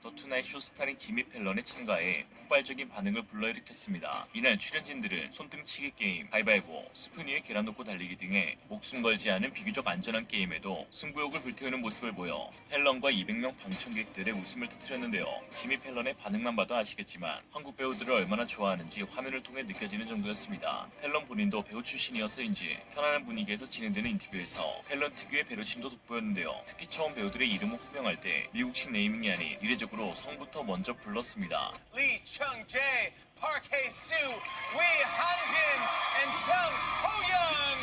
더 투나잇 쇼 스타링 지미 펠런에 참가해 폭발적인 반응을 불러일으켰습니다. 이날 출연진들은 손등치기 게임, 가위바위보, 스푼 위에 계란 놓고 달리기 등의 목숨 걸지 않은 비교적 안전한 게임에도 승부욕을 불태우는 모습을 보여 펠런과 200명 방청객들의 웃음을 터뜨렸는데요. 지미 펠런의 반응만 봐도 아시겠지만 한국 배우들을 얼마나 좋아하는지 화면을 통해 느껴지는 정도였습니다. 펠런 본인도 배우 출신이어서인지 편안한 분위기에서 진행되는 인터뷰에서 펠런 특유의 배려심도 돋보였는데요. 특히 처음 배우들의 이름을 호명할 때 미국식 네이밍이 아닌 이례적으로 성부터 먼저 불렀습니다. Lee Chung-jae, Park Hae-soo, Wee Han-jin, and Chung Ho-young.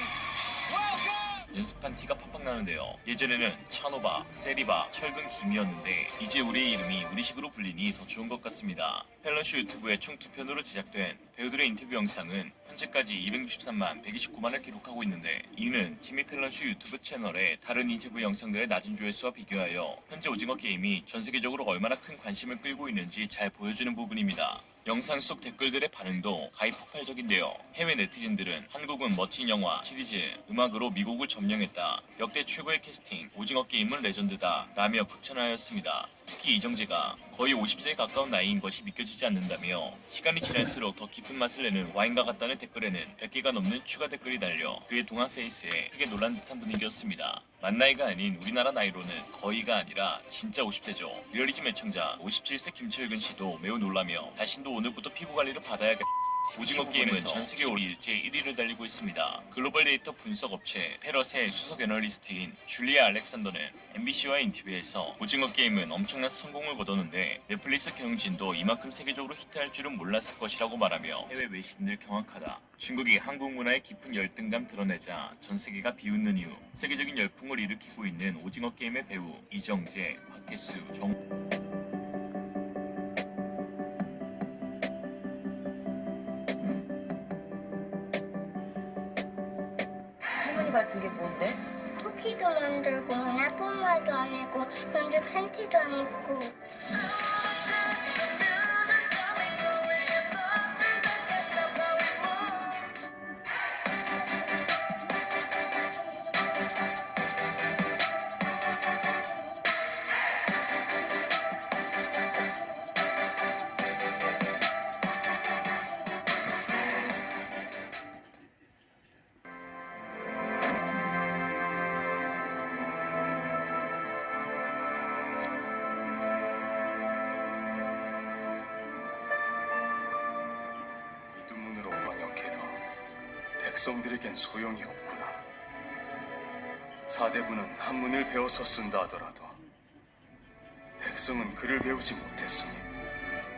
Welcome! 연습한 티가 팍팍 나는데요. 예전에는 찬오바, 세리바, 철근 김이었는데 이제 우리의 이름이 우리식으로 불리니 더 좋은 것 같습니다. 펠런쇼 유튜브에 총 2편으로 제작된 배우들의 인터뷰 영상은 현재까지 263만 129만을 기록하고 있는데 이는 지미 펠런쇼 유튜브 채널의 다른 인터뷰 영상들의 낮은 조회수와 비교하여 현재 오징어 게임이 전 세계적으로 얼마나 큰 관심을 끌고 있는지 잘 보여주는 부분입니다. 영상 속 댓글들의 반응도 가히 폭발적인데요. 해외 네티즌들은 한국은 멋진 영화, 시리즈, 음악으로 미국을 점령했다. 역대 최고의 캐스팅, 오징어 게임은 레전드다. 라며 극찬하였습니다. 특히 이정재가 거의 50세에 가까운 나이인 것이 믿겨지지 않는다며 시간이 지날수록 더 깊은 맛을 내는 와인과 같다는 댓글에는 100개가 넘는 추가 댓글이 달려 그의 동안 페이스에 크게 놀란 듯한 분위기였습니다. 만 나이가 아닌 우리나라 나이로는 거의가 아니라 진짜 50세죠. 리얼리즘 애청자 57세 김철근 씨도 매우 놀라며 자신도 오늘부터 피부 관리를 받아야겠다. 오징어 게임은 전 세계 일제 1위를 달리고 있습니다. 글로벌 데이터 분석 업체 페럿의 수석 애널리스트인 줄리아 알렉산더는 MBC와의 인터뷰에서 오징어 게임은 엄청난 성공을 거뒀는데 넷플릭스 경영진도 이만큼 세계적으로 히트할 줄은 몰랐을 것이라고 말하며 해외 외신들 경악하다. 중국이 한국 문화의 깊은 열등감 드러내자 전 세계가 비웃는 이유. 세계적인 열풍을 일으키고 있는 오징어 게임의 배우 이정재, 박혜수, 할머니 같은 게 뭔데? 쿠키도 만들고 나뿐만도 아니고 연주 팬티도 안 입고 이두문으로 번역해도 백성들에겐 소용이 없구나. 사대부는 한문을 배워서 쓴다 하더라도 백성은 글을 배우지 못했으니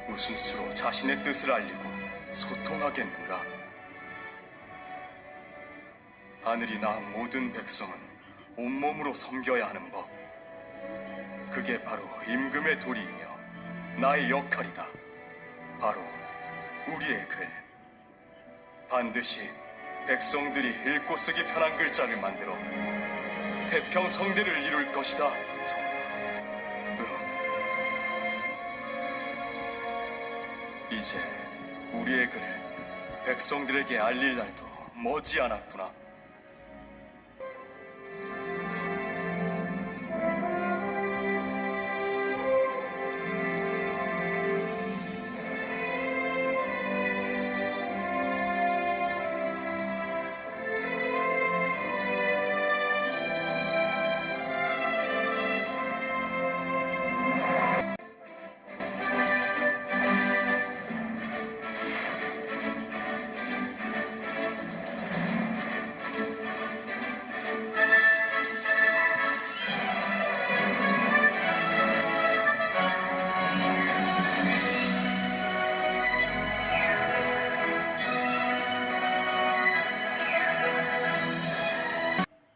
무슨 수로 자신의 뜻을 알리고 소통하겠는가? 하늘이 낳은 모든 백성은 온몸으로 섬겨야 하는 법. 그게 바로 임금의 도리이며 나의 역할이다. 바로 우리의 글. 반드시 백성들이 읽고 쓰기 편한 글자를 만들어 태평성대를 이룰 것이다. 이제 우리의 글을 백성들에게 알릴 날도 머지않았구나.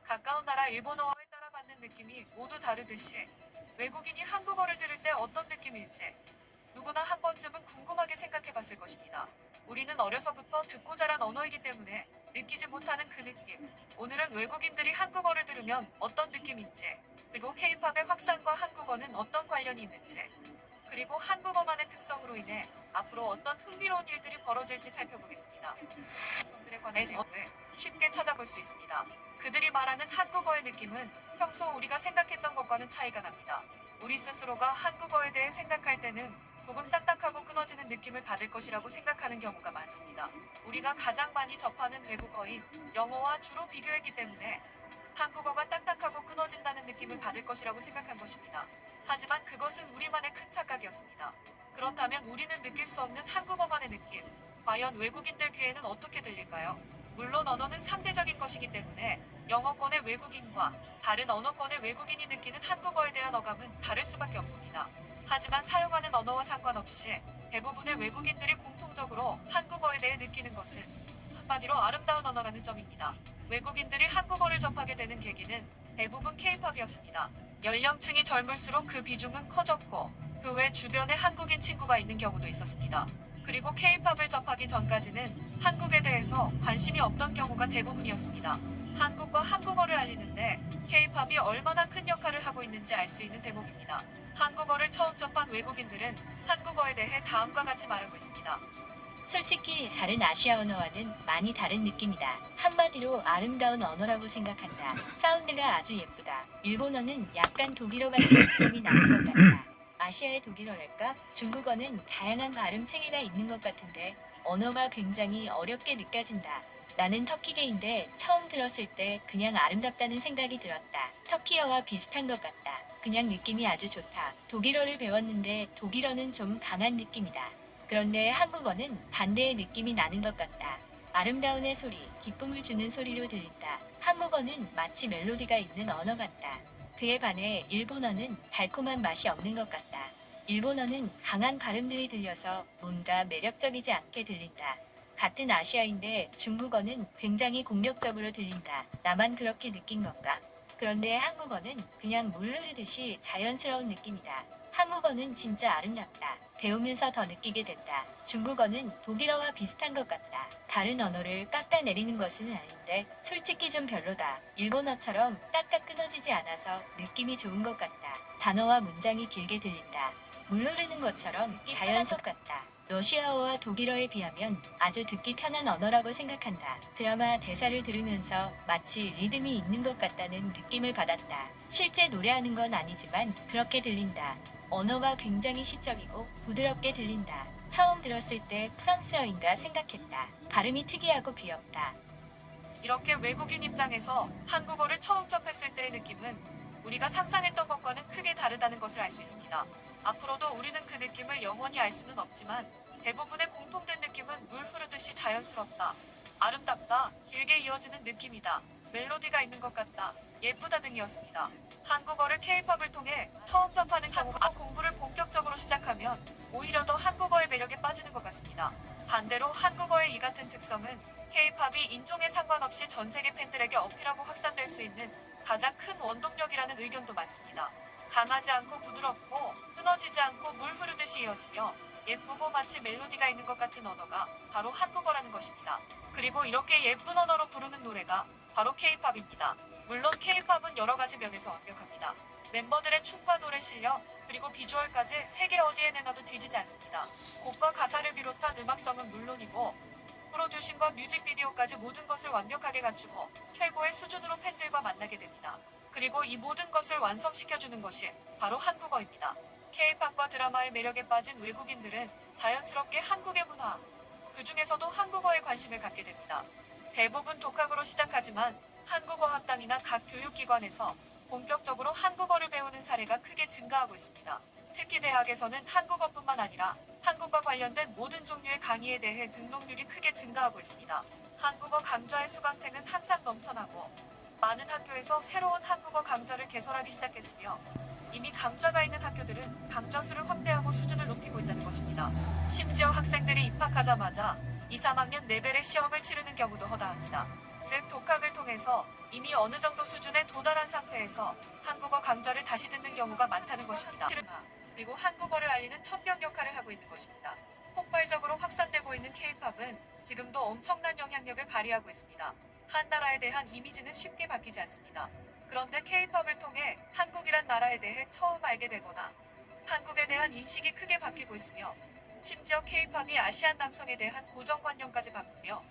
가까운 나라 일본어와의 따라받는 느낌이 모두 다르듯이 외국인이 한국어를 들을 때 어떤 느낌일지 누구나 한 번쯤은 궁금하게 생각해봤을 것입니다. 우리는 어려서부터 듣고 자란 언어이기 때문에 느끼지 못하는 그 느낌. 오늘은 외국인들이 한국어를 들으면 어떤 느낌인지, 그리고 K-팝의 확산과 한국어는 어떤 관련이 있는지, 그리고 한국어만의 특성으로 인해 앞으로 어떤 흥미로운 일들이 벌어질지 살펴보겠습니다. 그들에 관해서 쉽게 찾아볼 수 있습니다. 그들이 말하는 한국어의 느낌은 평소 우리가 생각했던 것과는 차이가 납니다. 우리 스스로가 한국어에 대해 생각할 때는 조금 딱딱하고 끊어지는 느낌을 받을 것이라고 생각하는 경우가 많습니다. 우리가 가장 많이 접하는 외국어인 영어와 주로 비교했기 때문에 한국어가 딱딱하고 끊어진다는 느낌을 받을 것이라고 생각한 것입니다. 하지만 그것은 우리만의 큰 착각이었습니다. 그렇다면 우리는 느낄 수 없는 한국어만의 느낌, 과연 외국인들 귀에는 어떻게 들릴까요? 물론 언어는 상대적인 것이기 때문에 영어권의 외국인과 다른 언어권의 외국인이 느끼는 한국어에 대한 어감은 다를 수밖에 없습니다. 하지만 사용하는 언어와 상관없이 대부분의 외국인들이 공통적으로 한국어에 대해 느끼는 것은 한마디로 아름다운 언어라는 점입니다. 외국인들이 한국어를 접하게 되는 계기는 대부분 K-팝이었습니다. 연령층이 젊을수록 그 비중은 커졌고 그 외 주변에 한국인 친구가 있는 경우도 있었습니다. 그리고 K-팝을 접하기 전까지는 한국에 대해서 관심이 없던 경우가 대부분이었습니다. 한국과 한국어를 알리는데 K-팝이 얼마나 큰 역할을 하고 있는지 알 수 있는 대목입니다. 한국어를 처음 접한 외국인들은 한국어에 대해 다음과 같이 말하고 있습니다. 솔직히 다른 아시아 언어와는 많이 다른 느낌이다. 한마디로 아름다운 언어라고 생각한다. 사운드가 아주 예쁘다. 일본어는 약간 독일어 같은 느낌이 나는 것 같다. 아시아의 독일어랄까? 중국어는 다양한 발음 체계가 있는 것 같은데 언어가 굉장히 어렵게 느껴진다. 나는 터키계인데 처음 들었을 때 그냥 아름답다는 생각이 들었다. 터키어와 비슷한 것 같다. 그냥 느낌이 아주 좋다. 독일어를 배웠는데 독일어는 좀 강한 느낌이다. 그런데 한국어는 반대의 느낌이 나는 것 같다. 아름다움의 소리, 기쁨을 주는 소리로 들린다. 한국어는 마치 멜로디가 있는 언어 같다. 그에 반해 일본어는 달콤한 맛이 없는 것 같다. 일본어는 강한 발음들이 들려서 뭔가 매력적이지 않게 들린다. 같은 아시아인데 중국어는 굉장히 공격적으로 들린다. 나만 그렇게 느낀 건가? 그런데 한국어는 그냥 물 흐르듯이 자연스러운 느낌이다. 한국어는 진짜 아름답다. 배우면서 더 느끼게 된다. 중국어는 독일어와 비슷한 것 같다. 다른 언어를 깎아내리는 것은 아닌데 솔직히 좀 별로다. 일본어처럼 딱딱 끊어지지 않아서 느낌이 좋은 것 같다. 단어와 문장이 길게 들린다. 물 흐르는 것처럼 자연스럽 같다. 러시아어와 독일어에 비하면 아주 듣기 편한 언어라고 생각한다. 드라마 대사를 들으면서 마치 리듬이 있는 것 같다는 느낌을 받았다. 실제 노래하는 건 아니지만 그렇게 들린다. 언어가 굉장히 시적이고 부드럽게 들린다. 처음 들었을 때 프랑스어인가 생각했다. 발음이 특이하고 귀엽다. 이렇게 외국인 입장에서 한국어를 처음 접했을 때의 느낌은 우리가 상상했던 것과는 크게 다르다는 것을 알 수 있습니다. 앞으로도 우리는 그 느낌을 영원히 알 수는 없지만 대부분의 공통된 느낌은 물 흐르듯이 자연스럽다, 아름답다, 길게 이어지는 느낌이다, 멜로디가 있는 것 같다, 예쁘다 등이었습니다. 한국어를 K-팝을 통해 처음 접하는 경우가 공부를 본격적으로 시작하면 오히려 더 한국어의 매력에 빠지는 것 같습니다. 반대로 한국어의 이 같은 특성은 K-팝이 인종에 상관없이 전 세계 팬들에게 어필하고 확산될 수 있는 가장 큰 원동력이라는 의견도 많습니다. 강하지 않고 부드럽고 끊어지지 않고 물 흐르듯이 이어지며 예쁘고 마치 멜로디가 있는 것 같은 언어가 바로 한국어라는 것입니다. 그리고 이렇게 예쁜 언어로 부르는 노래가 바로 K-팝입니다. 물론 K-팝은 여러 가지 면에서 완벽합니다. 멤버들의 춤과 노래 실력, 그리고 비주얼까지 세계 어디에 내놔도 뒤지지 않습니다. 곡과 가사를 비롯한 음악성은 물론이고 프로듀싱과 뮤직비디오까지 모든 것을 완벽하게 갖추고 최고의 수준으로 팬들과 만나게 됩니다. 그리고 이 모든 것을 완성시켜주는 것이 바로 한국어입니다. K-팝과 드라마의 매력에 빠진 외국인들은 자연스럽게 한국의 문화, 그 중에서도 한국어에 관심을 갖게 됩니다. 대부분 독학으로 시작하지만 한국어 학당이나 각 교육기관에서 본격적으로 한국어를 배우는 사례가 크게 증가하고 있습니다. 특히 대학에서는 한국어뿐만 아니라 한국과 관련된 모든 종류의 강의에 대해 등록률이 크게 증가하고 있습니다. 한국어 강좌의 수강생은 항상 넘쳐나고 많은 학교에서 새로운 한국어 강좌를 개설하기 시작했으며 이미 강좌가 있는 학교들은 강좌 수를 확대하고 수준을 높이고 있다는 것입니다. 심지어 학생들이 입학하자마자 2, 3학년 레벨의 시험을 치르는 경우도 허다합니다. 즉 독학을 통해서 이미 어느 정도 수준에 도달한 상태에서 한국어 강좌를 다시 듣는 경우가 많다는 것입니다. 그리고 한국어를 알리는 천병 역할을 하고 있는 것입니다. 폭발적으로 확산되고 있는 K-팝은 지금도 엄청난 영향력을 발휘하고 있습니다. 한 나라에 대한 이미지는 쉽게 바뀌지 않습니다. 그런데 K-팝을 통해 한국이란 나라에 대해 처음 알게 되거나 한국에 대한 인식이 크게 바뀌고 있으며 심지어 K-팝이 아시안 남성에 대한 고정관념까지 바꾸며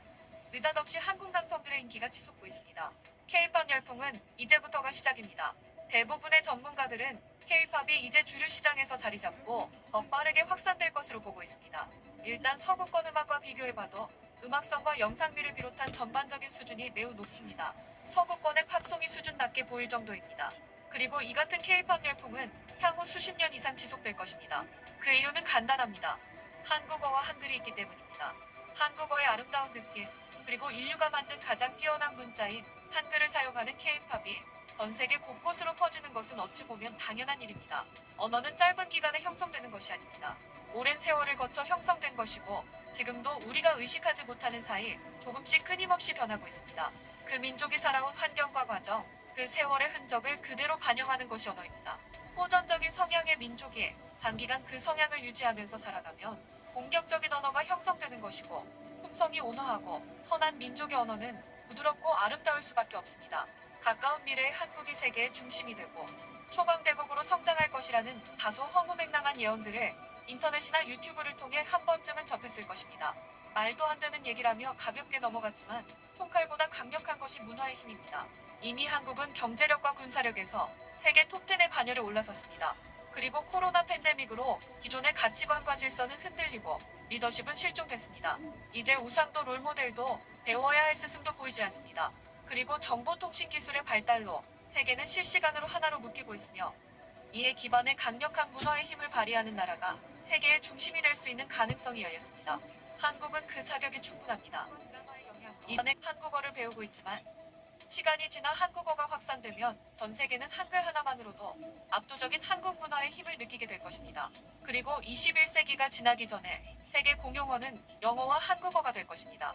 느닷없이 한국 남성들의 인기가 치솟고 있습니다. K-팝 열풍은 이제부터가 시작입니다. 대부분의 전문가들은 K-팝이 이제 주류 시장에서 자리 잡고 더 빠르게 확산될 것으로 보고 있습니다. 일단 서구권 음악과 비교해봐도 음악성과 영상미를 비롯한 전반적인 수준이 매우 높습니다. 서구권의 팝송이 수준 낮게 보일 정도입니다. 그리고 이 같은 K-팝 열풍은 향후 수십 년 이상 지속될 것입니다. 그 이유는 간단합니다. 한국어와 한글이 있기 때문입니다. 한국어의 아름다운 느낌, 그리고 인류가 만든 가장 뛰어난 문자인 한글을 사용하는 K-팝이 전 세계 곳곳으로 퍼지는 것은 어찌 보면 당연한 일입니다. 언어는 짧은 기간에 형성되는 것이 아닙니다. 오랜 세월을 거쳐 형성된 것이고 지금도 우리가 의식하지 못하는 사이 조금씩 끊임없이 변하고 있습니다. 그 민족이 살아온 환경과 과정, 그 세월의 흔적을 그대로 반영하는 것이 언어입니다. 호전적인 성향의 민족이 장기간 그 성향을 유지하면서 살아가면 공격적인 언어가 형성되는 것이고 품성이 온화하고 선한 민족의 언어는 부드럽고 아름다울 수밖에 없습니다. 가까운 미래에 한국이 세계의 중심이 되고 초강대국으로 성장할 것이라는 다소 허무맹랑한 예언들을 인터넷이나 유튜브를 통해 한 번쯤은 접했을 것입니다. 말도 안 되는 얘기라며 가볍게 넘어갔지만 총칼보다 강력한 것이 문화의 힘입니다. 이미 한국은 경제력과 군사력에서 세계 톱10의 반열에 올라섰습니다. 그리고 코로나 팬데믹으로 기존의 가치관과 질서는 흔들리고 리더십은 실종됐습니다. 이제 우상도 롤모델도 배워야 할 스승도 보이지 않습니다. 그리고 정보통신기술의 발달로 세계는 실시간으로 하나로 묶이고 있으며 이에 기반해 강력한 문화의 힘을 발휘하는 나라가 세계의 중심이 될 수 있는 가능성이 열렸습니다. 한국은 그 자격이 충분합니다. 이전에 한국어를 배우고 있지만 시간이 지나 한국어가 확산되면 전 세계는 한글 하나만으로도 압도적인 한국 문화의 힘을 느끼게 될 것입니다. 그리고 21세기가 지나기 전에 세계 공용어는 영어와 한국어가 될 것입니다.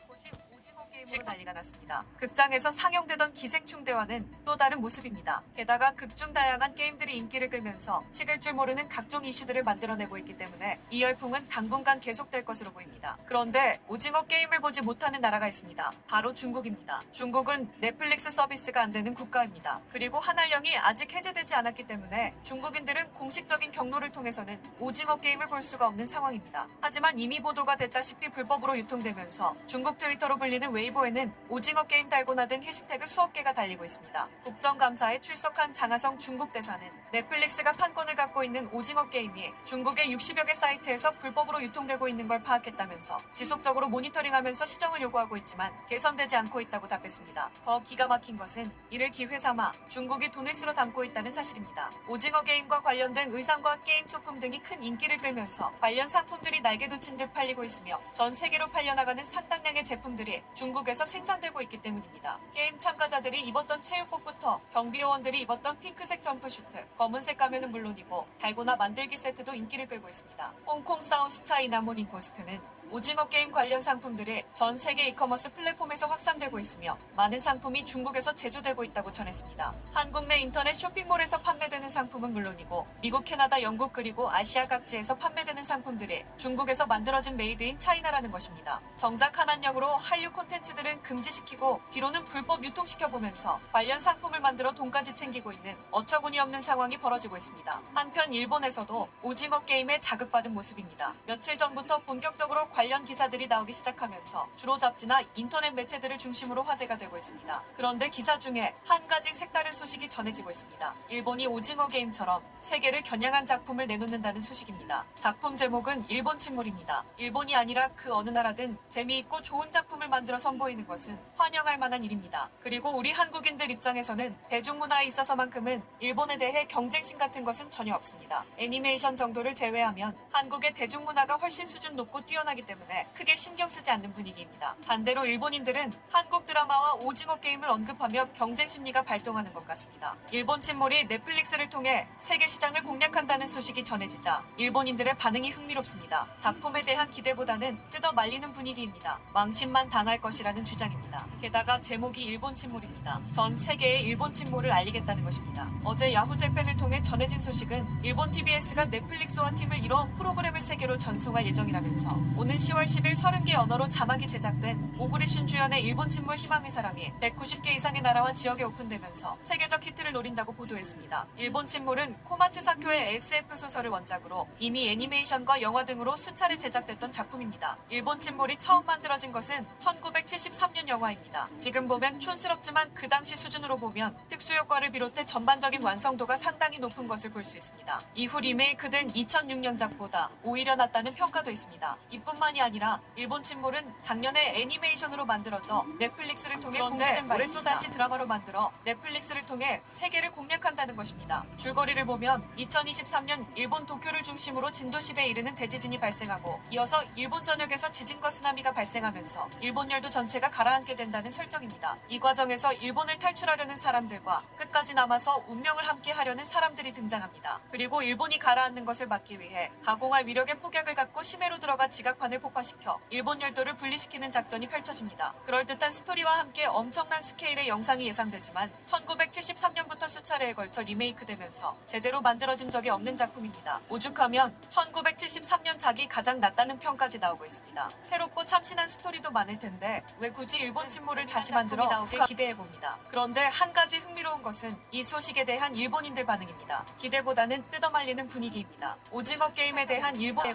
지금 난리가 났습니다. 극장에서 상영되던 기생충 대화는 또 다른 모습입니다. 게다가 극중 다양한 게임들이 인기를 끌면서 식을 줄 모르는 각종 이슈들을 만들어내고 있기 때문에 이 열풍은 당분간 계속될 것으로 보입니다. 그런데 오징어 게임을 보지 못하는 나라가 있습니다. 바로 중국입니다. 중국은 넷플릭스 서비스가 안 되는 국가입니다. 그리고 한알령이 아직 해제되지 않았기 때문에 중국인들은 공식적인 경로를 통해서는 오징어 게임을 볼 수가 없는 상황입니다. 하지만 이미 보도가 됐다시피 불법으로 유통되면서 중국 트위터로 불리는 웨이보에는 오징어 게임 달고나 등 해시태그 수억 개가 달리고 있습니다. 국정감사에 출석한 장하성 중국 대사는 넷플릭스가 판권을 갖고 있는 오징어 게임이 중국의 60여 개 사이트에서 불법으로 유통되고 있는 걸 파악했다면서 지속적으로 모니터링하면서 시정을 요구하고 있지만 개선되지 않고 있다고 답했습니다. 더 기가 막힌 것은 이를 기회 삼아 중국이 돈을 쓸어 담고 있다는 사실입니다. 오징어 게임과 관련된 의상과 게임 소품 등이 큰 인기를 끌면서 관련 상품들이 날개 돋친 듯 팔리고 있으며 전 세계로 팔려나가는 상당량의 제품들이 중국에서 생산되고 있기 때문입니다. 게임 참가자들이 입었던 체육복부터 경비요원들이 입었던 핑크색 점프슈트, 검은색 가면은 물론이고 달고나 만들기 세트도 인기를 끌고 있습니다. 홍콩 사우스 차이나 모닝포스트는 오징어 게임 관련 상품들이 전 세계 이커머스 플랫폼에서 확산되고 있으며 많은 상품이 중국에서 제조되고 있다고 전했습니다. 한국 내 인터넷 쇼핑몰에서 판매되는 상품은 물론이고 미국, 캐나다, 영국 그리고 아시아 각지에서 판매되는 상품들이 중국에서 만들어진 메이드 인 차이나라는 것입니다. 정작 한한령으로 한류 콘텐츠들은 금지시키고 뒤로는 불법 유통시켜보면서 관련 상품을 만들어 돈까지 챙기고 있는 어처구니 없는 상황이 벌어지고 있습니다. 한편 일본에서도 오징어 게임에 자극받은 모습입니다. 며칠 전부터 본격적으로 관련 기사들이 나오기 시작하면서 주로 잡지나 인터넷 매체들을 중심으로 화제가 되고 있습니다. 그런데 기사 중에 한 가지 색다른 소식이 전해지고 있습니다. 일본이 오징어 게임처럼 세계를 겨냥한 작품을 내놓는다는 소식입니다. 작품 제목은 일본 침몰입니다. 일본이 아니라 그 어느 나라든 재미있고 좋은 작품을 만들어 선보이는 것은 환영할 만한 일입니다. 그리고 우리 한국인들 입장에서는 대중문화에 있어서만큼은 일본에 대해 경쟁심 같은 것은 전혀 없습니다. 애니메이션 정도를 제외하면 한국의 대중문화가 훨씬 수준 높고 뛰어나기 때문에 크게 신경 쓰지 않는 분위기입니다. 반대로 일본인들은 한국 드라마와 오징어 게임을 언급하며 경쟁 심리가 발동하는 것 같습니다. 일본 침몰이 넷플릭스를 통해 세계 시장을 공략한다는 소식이 전해지자 일본인들의 반응이 흥미롭습니다. 작품에 대한 기대보다는 뜯어 말리는 분위기입니다. 망신만 당할 것이라는 주장입니다. 게다가 제목이 일본 침몰입니다. 전 세계에 일본 침몰을 알리겠다는 것입니다. 어제 야후 재팬을 통해 전해진 소식은 일본 TBS가 넷플릭스와 팀을 이뤄 프로그램을 세계로 전송할 예정이라면서 오늘 지난 10월 10일 30개 언어로 자막이 제작된 오구리슌 주연의 일본 침몰 희망의 사람이 190개 이상의 나라와 지역에 오픈되면서 세계적 히트를 노린다고 보도했습니다. 일본 침몰은 코마츠 사쿄의 SF 소설을 원작으로 이미 애니메이션과 영화 등으로 수차례 제작됐던 작품입니다. 일본 침몰이 처음 만들어진 것은 1973년 영화입니다. 지금 보면 촌스럽지만 그 당시 수준으로 보면 특수효과를 비롯해 전반적인 완성도가 상당히 높은 것을 볼 수 있습니다. 이후 리메이크된 2006년작보다 오히려 낫다는 평가도 있습니다. 이뿐만이 아니라 일본 침몰은 작년에 애니메이션으로 만들어져 넷플릭스를 통해 공개된 바 있습니다. 올해 또 다시 드라마로 만들어 넷플릭스를 통해 세계를 공략한다는 것입니다. 줄거리를 보면 2023년 일본 도쿄를 중심으로 진도 10에 이르는 대지진이 발생하고 이어서 일본 전역에서 지진과 쓰나미가 발생하면서 일본 열도 전체가 가라앉게 된다는 설정입니다. 이 과정에서 일본을 탈출하려는 사람들과 끝까지 남아서 운명을 함께 하려는 사람들이 등장합니다. 그리고 일본이 가라앉는 것을 막기 위해 가공할 위력의 폭약을 갖고 심해로 들어가 지각판을 폭파시켜 일본 열도를 분리시키는 작전이 펼쳐집니다. 그럴듯한 스토리와 함께 엄청난 스케일의 영상이 예상되지만 1973년부터 수차례에 걸쳐 리메이크되면서 제대로 만들어진 적이 없는 작품입니다. 오죽하면 1973년작이 가장 낫다는 평까지 나오고 있습니다. 새롭고 참신한 스토리도 많을 텐데 왜 굳이 일본 침몰을 다시 만들어 나올까 기대해봅니다. 그런데 한 가지 흥미로운 것은 이 소식에 대한 일본인들 반응입니다. 기대보다는 뜯어말리는 분위기입니다. 오징어 게임에 대한 일본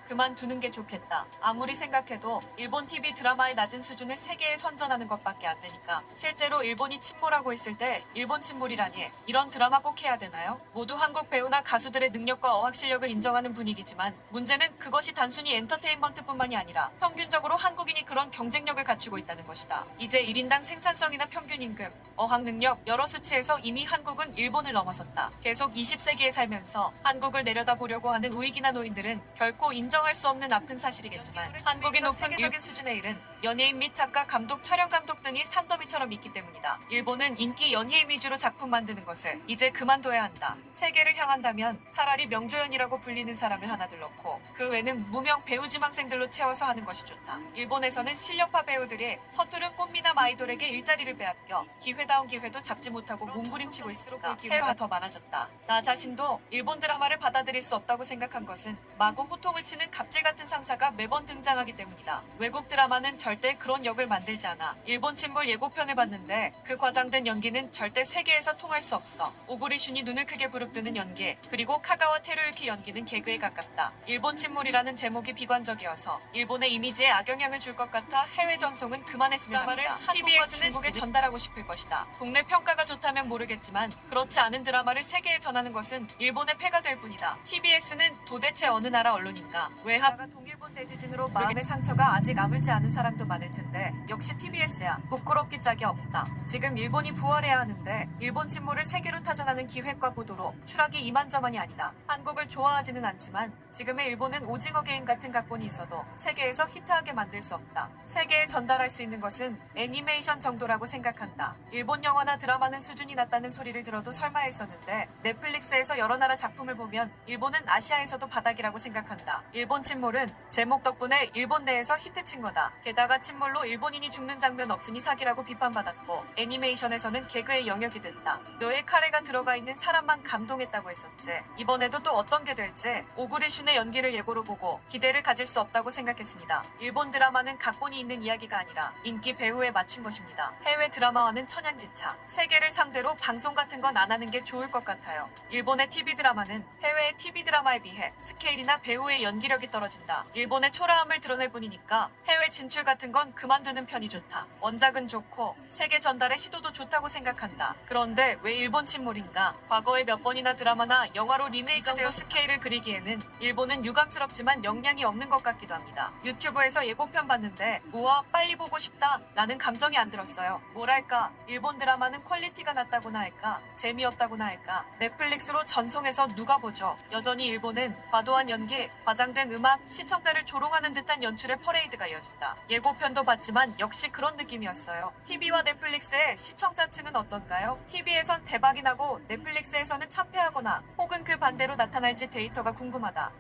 그만두는 게 좋겠다. 아무리 생각해도 일본 TV 드라마의 낮은 수준을 세계에 선전하는 것밖에 안 되니까 실제로 일본이 침몰하고 있을 때 일본 침몰이라니 이런 드라마 꼭 해야 되나요? 모두 한국 배우나 가수들의 능력과 어학 실력을 인정하는 분위기지만 문제는 그것이 단순히 엔터테인먼트뿐만이 아니라 평균적으로 한국인이 그런 경쟁력을 갖추고 있다는 것이다. 이제 1인당 생산성이나 평균 임금, 어학 능력 여러 수치에서 이미 한국은 일본을 넘어섰다. 계속 20세기에 살면서 한국을 내려다보려고 하는 우익이나 노인들은 결코 인정할 수 없는 아픈 사실이겠지만 한국의 높은 세계적인 수준에 이른 연예인 및 작가, 감독, 촬영 감독 등이 산더미처럼 있기 때문이다. 일본은 인기 연예인 위주로 작품 만드는 것을 이제 그만둬야 한다. 세계를 향한다면 차라리 명조연이라고 불리는 사람을 하나들 넣고 그 외는 무명 배우 지망생들로 채워서 하는 것이 좋다. 일본에서는 실력파 배우들이 서투른 꽃미남 아이돌에게 일자리를 빼앗겨 기회다운 기회도 잡지 못하고 몸부림치고 있으니까 해외가 더 많아졌다. 나 자신도 일본 드라마를 받아들일 수 없다고 생각한 것은 마구 호통을 치는 갑질 같은 상사가 매번 등장하기 때문이다. 외국 드라마는 절대 그런 역을 만들지 않아. 일본 침몰 예고편을 봤는데 그 과장된 연기는 절대 세계에서 통할 수 없어. 오구리슌이 눈을 크게 부릅뜨는 연기, 그리고 카가와 테루유키 연기는 개그에 가깝다. 일본 침몰이라는 제목이 비관적이어서 일본의 이미지에 악영향을 줄 것 같아 해외 전송은 그만했으면 합니다. TBS는 중국에 전달하고 싶을 것이다. 국내 평가가 좋다면 모르겠지만 그렇지 않은 드라마를 세계에 전하는 것은 일본의 패가 될 뿐이다. TBS는 도대체 어느 나라 언론인가? 외화가 동일본 대지진으로 마음의 상처가 아직 아물지 않은 사람도 많을 텐데 역시 TBS야. 부끄럽기 짝이 없다. 지금 일본이 부활해야 하는데 일본 침몰을 세계로 타전하는 기획과 보도로 추락이 이만저만이 아니다. 한국을 좋아하지는 않지만 지금의 일본은 오징어 게임 같은 각본이 있어도 세계에서 히트하게 만들 수 없다. 세계에 전달할 수 있는 것은 애니메이션 정도라고 생각한다. 일본 영화나 드라마는 수준이 낮다는 소리를 들어도 설마 했었는데 넷플릭스에서 여러 나라 작품을 보면 일본은 아시아에서도 바닥이라고 생각한다. 일본 침몰은 제목 덕분에 일본 내에서 히트친 거다. 게다가 침몰로 일본인이 죽는 장면 없으니 사기라고 비판받았고 애니메이션에서는 개그의 영역이 됐다. 뇌에 카레가 들어가 있는 사람만 감동했다고 했었지. 이번에도 또 어떤 게 될지 오구리슌의 연기를 예고로 보고 기대를 가질 수 없다고 생각했습니다. 일본 드라마는 각본이 있는 이야기가 아니라 인기 배우에 맞춘 것입니다. 해외 드라마와는 천양지차. 세계를 상대로 방송 같은 건 안 하는 게 좋을 것 같아요. 일본의 TV 드라마는 해외의 TV 드라마에 비해 스케일이나 배우의 연기력이 떨어진다. 일본의 초라함을 드러낼 뿐이니까 해외 진출 같은 건 그만두는 편이 좋다. 원작은 좋고 세계 전달의 시도도 좋다고 생각한다. 그런데 왜 일본 침몰인가? 과거에 몇 번이나 드라마나 영화로 리메이크 정도 스케일을 그리기에는 일본은 유감스럽지만 역량이 없는 것 같기도 합니다. 유튜브에서 예고편 봤는데 우와 빨리 보고 싶다 라는 감정이 안 들었어요. 뭐랄까 일본 드라마는 퀄리티가 낮다고나 할까 재미없다고나 할까 넷플릭스로 전송해서 누가 보죠. 여전히 일본은 과도한 연기, 과장된 음악, 시청자를 조롱하는 듯한 연출의 퍼레이드가 이어진다. 예고편도 봤지만 역시 그런 느낌이었어요. TV와 넷플릭스의 시청자층은 어떤가요? TV에선 대박이 나고 넷플릭스에서는 참패하거나 혹은 그 반대로 나타날지 데이터가 궁금하다.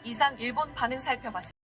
이상 일본 반응 살펴봤습니다.